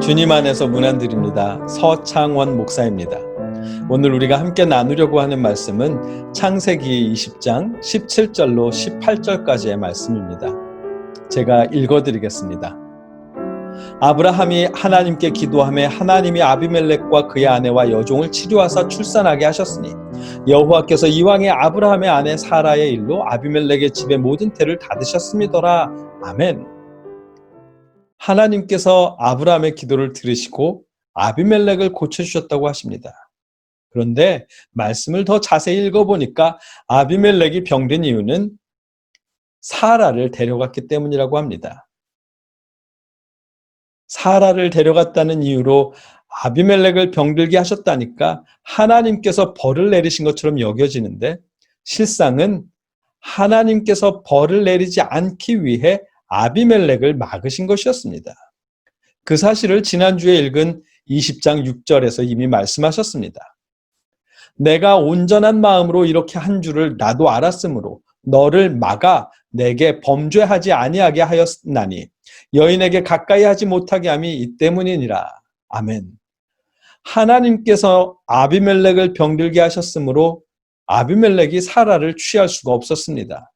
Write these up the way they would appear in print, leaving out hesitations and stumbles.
주님 안에서 문안드립니다. 서창원 목사입니다. 오늘 우리가 함께 나누려고 하는 말씀은 창세기 20장 17절로 18절까지의 말씀입니다. 제가 읽어드리겠습니다. 아브라함이 하나님께 기도하며 하나님이 아비멜렉과 그의 아내와 여종을 치료하사 출산하게 하셨으니 여호와께서 이왕에 아브라함의 아내 사라의 일로 아비멜렉의 집의 모든 태를 닫으셨음이더라. 아멘. 하나님께서 아브라함의 기도를 들으시고 아비멜렉을 고쳐주셨다고 하십니다. 그런데 말씀을 더 자세히 읽어보니까 아비멜렉이 병든 이유는 사라를 데려갔기 때문이라고 합니다. 사라를 데려갔다는 이유로 아비멜렉을 병들게 하셨다니까 하나님께서 벌을 내리신 것처럼 여겨지는데 실상은 하나님께서 벌을 내리지 않기 위해 아비멜렉을 막으신 것이었습니다. 그 사실을 지난주에 읽은 20장 6절에서 이미 말씀하셨습니다. 내가 온전한 마음으로 이렇게 한 줄을 나도 알았으므로 너를 막아 내게 범죄하지 아니하게 하였나니 여인에게 가까이 하지 못하게 함이 이 때문이니라. 아멘. 하나님께서 아비멜렉을 병들게 하셨으므로 아비멜렉이 사라를 취할 수가 없었습니다.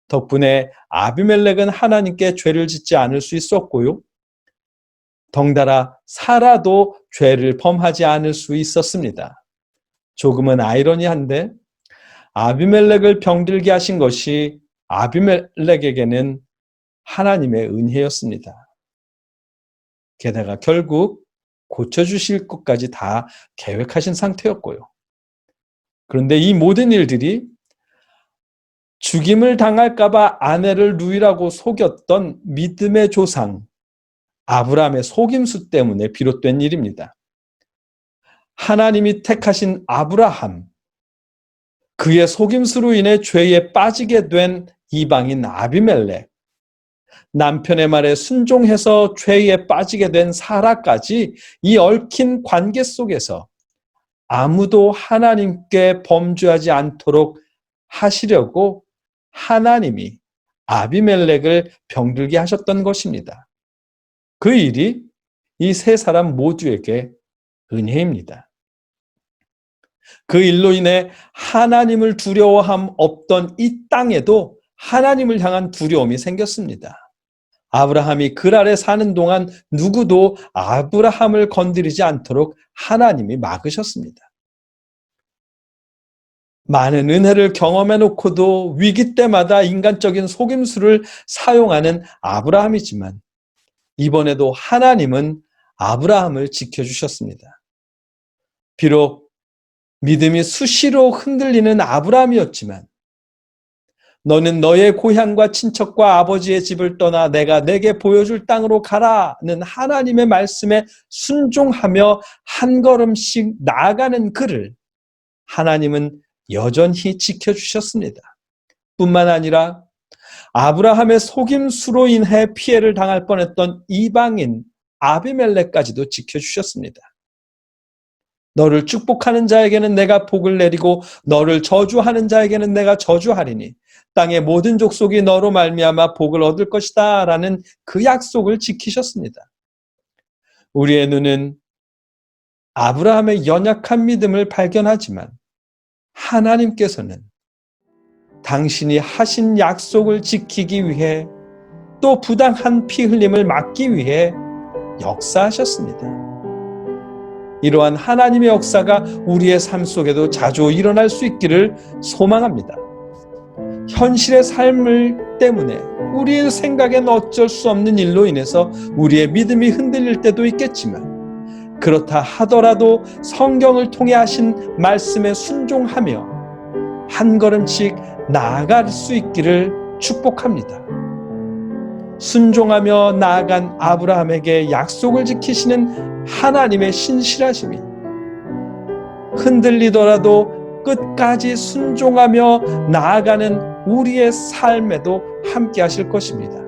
덕분에 아비멜렉은 하나님께 죄를 짓지 않을 수 있었고요. 덩달아 사라도 죄를 범하지 않을 수 있었습니다. 조금은 아이러니한데 아비멜렉을 병들게 하신 것이 아비멜렉에게는 하나님의 은혜였습니다. 게다가 결국 고쳐주실 것까지 다 계획하신 상태였고요. 그런데 이 모든 일들이 죽임을 당할까봐 아내를 누이라고 속였던 믿음의 조상 아브라함의 속임수 때문에 비롯된 일입니다. 하나님이 택하신 아브라함, 그의 속임수로 인해 죄에 빠지게 된 이방인 아비멜렉, 남편의 말에 순종해서 죄에 빠지게 된 사라까지 이 얽힌 관계 속에서 아무도 하나님께 범죄하지 않도록 하시려고 하나님이 아비멜렉을 병들게 하셨던 것입니다. 그 일이 이 세 사람 모두에게 은혜입니다. 그 일로 인해 하나님을 두려워함 없던 이 땅에도 하나님을 향한 두려움이 생겼습니다. 아브라함이 글 아래 사는 동안 누구도 아브라함을 건드리지 않도록 하나님이 막으셨습니다. 많은 은혜를 경험해 놓고도 위기 때마다 인간적인 속임수를 사용하는 아브라함이지만 이번에도 하나님은 아브라함을 지켜주셨습니다. 비록 믿음이 수시로 흔들리는 아브라함이었지만 너는 너의 고향과 친척과 아버지의 집을 떠나 내가 내게 보여줄 땅으로 가라는 하나님의 말씀에 순종하며 한 걸음씩 나아가는 그를 하나님은 여전히 지켜주셨습니다. 뿐만 아니라 아브라함의 속임수로 인해 피해를 당할 뻔했던 이방인 아비멜렉까지도 지켜주셨습니다. 너를 축복하는 자에게는 내가 복을 내리고 너를 저주하는 자에게는 내가 저주하리니 땅의 모든 족속이 너로 말미암아 복을 얻을 것이다 라는 그 약속을 지키셨습니다. 우리의 눈은 아브라함의 연약한 믿음을 발견하지만 하나님께서는 당신이 하신 약속을 지키기 위해 또 부당한 피 흘림을 막기 위해 역사하셨습니다. 이러한 하나님의 역사가 우리의 삶 속에도 자주 일어날 수 있기를 소망합니다. 현실의 삶을 때문에 우리의 생각엔 어쩔 수 없는 일로 인해서 우리의 믿음이 흔들릴 때도 있겠지만 그렇다 하더라도 성경을 통해 하신 말씀에 순종하며 한 걸음씩 나아갈 수 있기를 축복합니다. 순종하며 나아간 아브라함에게 약속을 지키시는 하나님의 신실하심이 흔들리더라도 끝까지 순종하며 나아가는 우리의 삶에도 함께 하실 것입니다.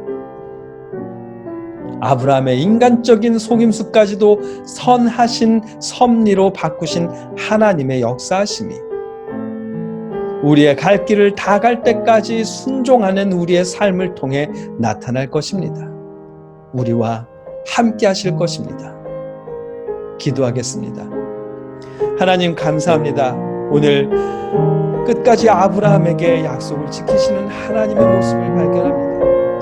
아브라함의 인간적인 속임수까지도 선하신 섭리로 바꾸신 하나님의 역사하심이 우리의 갈 길을 다 갈 때까지 순종하는 우리의 삶을 통해 나타날 것입니다. 우리와 함께 하실 것입니다. 기도하겠습니다. 하나님 감사합니다. 오늘 끝까지 아브라함에게 약속을 지키시는 하나님의 모습을 발견합니다.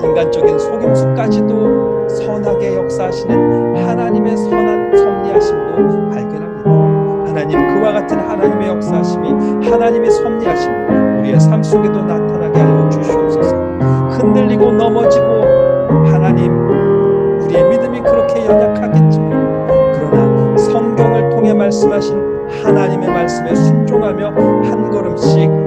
인간적인 속임수까지도 선하게 역사하시는 하나님의 선한 섭리하심도 발견합니다. 하나님, 그와 같은 하나님의 역사하심이, 하나님의 섭리하심이 우리의 삶 속에도 나타나게 하여 주시옵소서. 흔들리고 넘어지고 하나님, 우리의 믿음이 그렇게 연약하겠지만 그러나 성경을 통해 말씀하신 하나님의 말씀에 순종하며 한 걸음씩